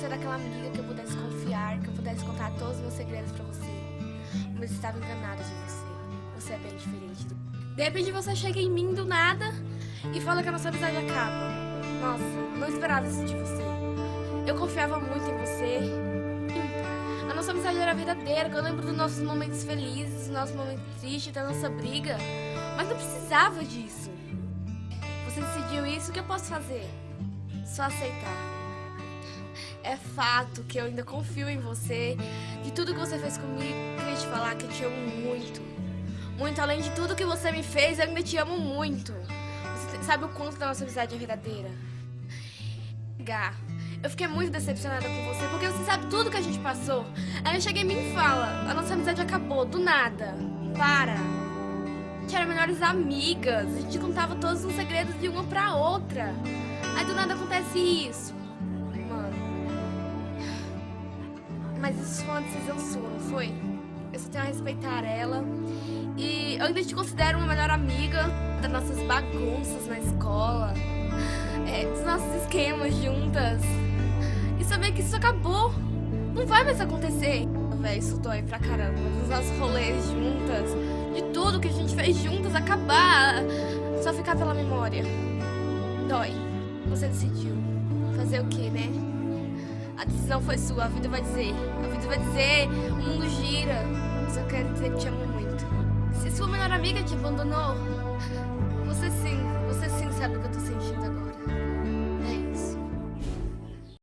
ser aquela amiga que eu pudesse confiar, que eu pudesse contar todos os meus segredos pra você. Mas estava enganada de você. Você é bem diferente. De repente você chega em mim do nada e fala que a nossa amizade acaba. Nossa, não esperava isso de você. Eu confiava muito em você. A nossa amizade era verdadeira. Eu lembro dos nossos momentos felizes, dos nossos momentos tristes, da nossa briga. Mas não precisava disso. Você decidiu isso, o que eu posso fazer? Só aceitar. É fato que eu ainda confio em você, de tudo que você fez comigo. Eu queria te falar que eu te amo muito. Muito além de tudo que você me fez, eu ainda te amo muito. Você sabe o quanto da nossa amizade é verdadeira? Gá, eu fiquei muito decepcionada com você, porque você sabe tudo que a gente passou. Aí eu cheguei em mim e fala, a nossa amizade acabou, do nada. Para. A gente era melhores amigas, a gente contava todos os segredos de uma pra outra. Aí do nada acontece isso. Mas isso foi uma decisão sua, não foi? Eu só tenho a respeitar ela. E eu ainda te considero uma melhor amiga das nossas bagunças na escola, dos nossos esquemas juntas. E saber que isso acabou. Não vai mais acontecer. Véi, isso dói pra caramba. Dos nossos rolês juntas, de tudo que a gente fez juntas, acabar. Só ficar pela memória. Dói. Você decidiu. Fazer o quê, né? A decisão foi sua, a vida vai dizer. A vida vai dizer, o mundo gira. Só quero dizer que te amo muito. Se sua melhor amiga te abandonou, você sim sabe o que eu tô sentindo agora.